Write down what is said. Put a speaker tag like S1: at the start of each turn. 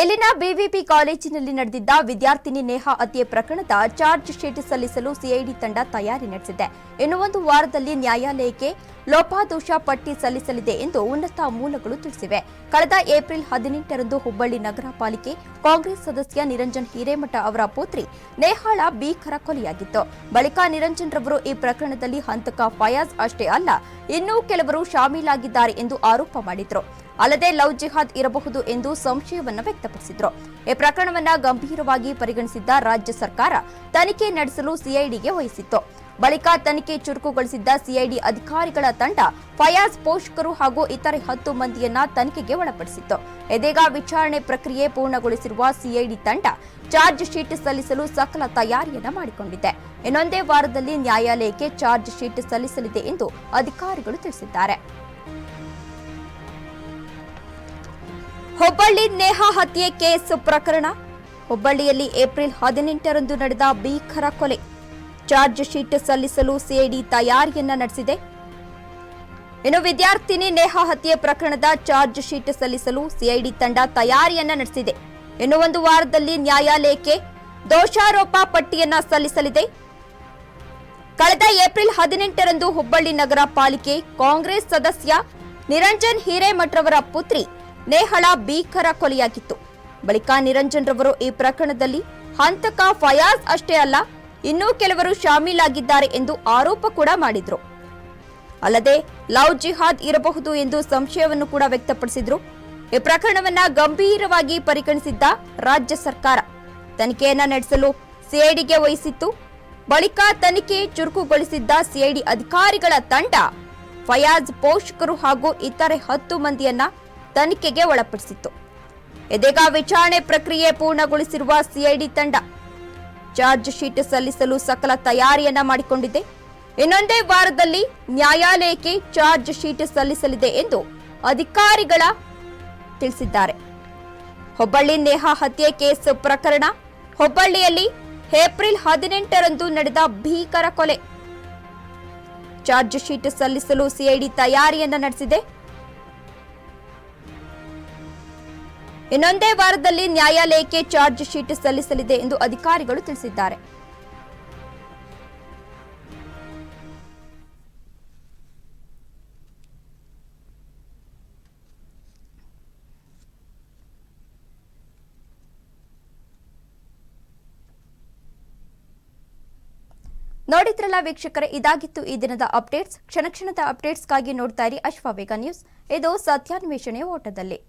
S1: ಇಲ್ಲಿನ ಬಿವಿಪಿ ಕಾಲೇಜಿನಲ್ಲಿ ನಡೆದಿದ್ದ ವಿದ್ಯಾರ್ಥಿನಿ ನೇಹಾ ಹತ್ಯೆ ಪ್ರಕರಣದ ಚಾರ್ಜ್ ಶೀಟ್ ಸಲ್ಲಿಸಲು ಸಿಐಡಿ ತಂಡ ತಯಾರಿ ನಡೆಸಿದೆ. ಇನ್ನು ಒಂದು ವಾರದಲ್ಲಿ ನ್ಯಾಯಾಲಯಕ್ಕೆ ಲೋಪದೋಷ ಪಟ್ಟಿ ಸಲ್ಲಿಸಲಿದೆ ಎಂದು ಉನ್ನತ ಮೂಲಗಳು ತಿಳಿಸಿವೆ. ಕಳೆದ ಏಪ್ರಿಲ್ 18ರಂದು ಹುಬ್ಬಳ್ಳಿ ನಗರ ಪಾಲಿಕೆ ಕಾಂಗ್ರೆಸ್ ಸದಸ್ಯ ನಿರಂಜನ್ ಹಿರೇಮಠ ಅವರ ಪುತ್ರಿ ನೇಹಾಳ ಭೀಕರ ಕೊಲೆಯಾಗಿತ್ತು. ಬಳಿಕ ನಿರಂಜನ್ ರವರು ಈ ಪ್ರಕರಣದಲ್ಲಿ ಹಂತಕ ಫಯಾಜ್ ಅಷ್ಟೇ ಅಲ್ಲ, ಇನ್ನೂ ಕೆಲವರು ಶಾಮೀಲಾಗಿದ್ದಾರೆ ಎಂದು ಆರೋಪ ಮಾಡಿದ್ರು. ಅಲ್ಲದೆ ಲವ್ ಜಿಹಾದ್ ಇರಬಹುದು ಎಂದು ಸಂಶಯವನ್ನು ವ್ಯಕ್ತಪಡಿಸಿದ್ರು. ಈ ಪ್ರಕರಣವನ್ನ ಗಂಭೀರವಾಗಿ ಪರಿಗಣಿಸಿದ್ದ ರಾಜ್ಯ ಸರ್ಕಾರ ತನಿಖೆ ನಡೆಸಲು ಸಿಐಡಿಗೆ ವಹಿಸಿತ್ತು. ಬಳಿಕ ತನಿಖೆ ಚುರುಕುಗೊಳಿಸಿದ್ದ ಸಿಐಡಿ ಅಧಿಕಾರಿಗಳ ತಂಡ ಫಯಾಜ್ ಪೋಷಕರು ಹಾಗೂ ಇತರೆ 10 ಮಂದಿಯನ್ನ ತನಿಖೆಗೆ ಒಳಪಡಿಸಿತ್ತು. ಇದೀಗ ವಿಚಾರಣೆ ಪ್ರಕ್ರಿಯೆ ಪೂರ್ಣಗೊಳಿಸಿರುವ ಸಿಐಡಿ ತಂಡ ಚಾರ್ಜ್ ಶೀಟ್ ಸಲ್ಲಿಸಲು ಸಕಲ ತಯಾರಿಯನ್ನ ಮಾಡಿಕೊಂಡಿದೆ. ಇನ್ನೊಂದೇ ವಾರದಲ್ಲಿ ನ್ಯಾಯಾಲಯಕ್ಕೆ ಚಾರ್ಜ್ ಶೀಟ್ ಸಲ್ಲಿಸಲಿದೆ ಎಂದು ಅಧಿಕಾರಿಗಳು ತಿಳಿಸಿದ್ದಾರೆ. ಹುಬ್ಬಳ್ಳಿ ನೇಹಾ ಹತ್ಯೆ ಕೇಸ್ ಪ್ರಕರಣ. ಹುಬ್ಬಳ್ಳಿಯಲ್ಲಿ ಏಪ್ರಿಲ್ 18ರಂದು ನಡೆದ ಭೀಕರ ಕೊಲೆ. ಚಾರ್ಜ್ ಶೀಟ್ ಸಲ್ಲಿಸಲು ಸಿಐಡಿ ತಯಾರಿಯನ್ನ ನಡೆಸಿದೆ. ಇನ್ನು ವಿದ್ಯಾರ್ಥಿನಿ ನೇಹಾ ಹತ್ಯೆ ಪ್ರಕರಣದ ಚಾರ್ಜ್ ಶೀಟ್ ಸಲ್ಲಿಸಲು ಸಿಐಡಿ ತಂಡ ತಯಾರಿಯನ್ನ ನಡೆಸಿದೆ. ಇನ್ನು ಒಂದು ವಾರದಲ್ಲಿ ನ್ಯಾಯಾಲಯಕ್ಕೆ ದೋಷಾರೋಪ ಪಟ್ಟಿಯನ್ನ ಸಲ್ಲಿಸಲಿದೆ. ಕಳೆದ ಏಪ್ರಿಲ್ 18ರಂದು ಹುಬ್ಬಳ್ಳಿ ನಗರ ಪಾಲಿಕೆ ಕಾಂಗ್ರೆಸ್ ಸದಸ್ಯ ನಿರಂಜನ್ ಹಿರೇಮಠರವರ ಪುತ್ರಿ ನೇಹಾಳ ಭೀಕರ ಕೊಲೆಯಾಗಿತ್ತು. ಬಳಿಕ ನಿರಂಜನ್ ರವರು ಈ ಪ್ರಕರಣದಲ್ಲಿ ಹಂತಕ ಫಯಾಜ್ ಅಷ್ಟೇ ಅಲ್ಲ, ಇನ್ನೂ ಕೆಲವರು ಶಾಮೀಲಾಗಿದ್ದಾರೆ ಎಂದು ಆರೋಪ ಕೂಡ ಮಾಡಿದ್ರು. ಅಲ್ಲದೆ ಲವ್ ಜಿಹಾದ್ ಇರಬಹುದು ಎಂದು ಸಂಶಯವನ್ನು ಕೂಡ ವ್ಯಕ್ತಪಡಿಸಿದ್ರು. ಈ ಪ್ರಕರಣವನ್ನ ಗಂಭೀರವಾಗಿ ಪರಿಗಣಿಸಿದ್ದ ರಾಜ್ಯ ಸರ್ಕಾರ ತನಿಖೆಯನ್ನ ನಡೆಸಲು ಸಿಐಡಿಗೆ ವಹಿಸಿತ್ತು. ಬಳಿಕ ತನಿಖೆ ಚುರುಕುಗೊಳಿಸಿದ್ದ ಸಿಐಡಿ ಅಧಿಕಾರಿಗಳ ತಂಡ ಫಯಾಜ್ ಪೋಷಕರು ಹಾಗೂ ಇತರೆ 10 ಮಂದಿಯನ್ನ ತನಿಖೆಗೆ ಒಳಪಡಿಸಿತ್ತು. ಇದೀಗ ವಿಚಾರಣೆ ಪ್ರಕ್ರಿಯೆ ಪೂರ್ಣಗೊಳಿಸಿರುವ ಸಿಐಡಿ ತಂಡ ಚಾರ್ಜ್ ಶೀಟ್ ಸಲ್ಲಿಸಲು ಸಕಲ ತಯಾರಿಯನ್ನ ಮಾಡಿಕೊಂಡಿದೆ. ಇನ್ನೊಂದೇ ವಾರದಲ್ಲಿ ನ್ಯಾಯಾಲಯಕ್ಕೆ ಚಾರ್ಜ್ ಶೀಟ್ ಸಲ್ಲಿಸಲಿದೆ ಎಂದು ಅಧಿಕಾರಿಗಳ ತಿಳಿಸಿದ್ದಾರೆ. ಹುಬ್ಬಳ್ಳಿ ನೇಹಾ ಹತ್ಯೆ ಕೇಸ್ ಪ್ರಕರಣ. ಹುಬ್ಬಳ್ಳಿಯಲ್ಲಿ ಏಪ್ರಿಲ್ 18ರಂದು ನಡೆದ ಭೀಕರ ಕೊಲೆ. ಚಾರ್ಜ್ ಶೀಟ್ ಸಲ್ಲಿಸಲು ಸಿಐಡಿ ತಯಾರಿಯನ್ನ ನಡೆಸಿದೆ. ಇನ್ನೊಂದೇ ವಾರದಲ್ಲಿ ನ್ಯಾಯಾಲಯಕ್ಕೆ ಚಾರ್ಜ್ ಶೀಟ್ ಸಲ್ಲಿಸಲಿದೆ ಎಂದು ಅಧಿಕಾರಿಗಳು ತಿಳಿಸಿದ್ದಾರೆ. ನೋಡಿದ್ರಲ್ಲ ವೀಕ್ಷಕರೇ, ಇದಾಗಿತ್ತು ಈ ದಿನದ ಅಪ್ಡೇಟ್ಸ್. ಕ್ಷಣ ಕ್ಷಣದ ಅಪ್ಡೇಟ್ಸ್ಗಾಗಿ ನೋಡ್ತಾ ಇರಿ ಅಶ್ವವೇಗ ನ್ಯೂಸ್. ಇದು ಸತ್ಯಾನ್ವೇಷಣೆ ಓಟದಲ್ಲಿ.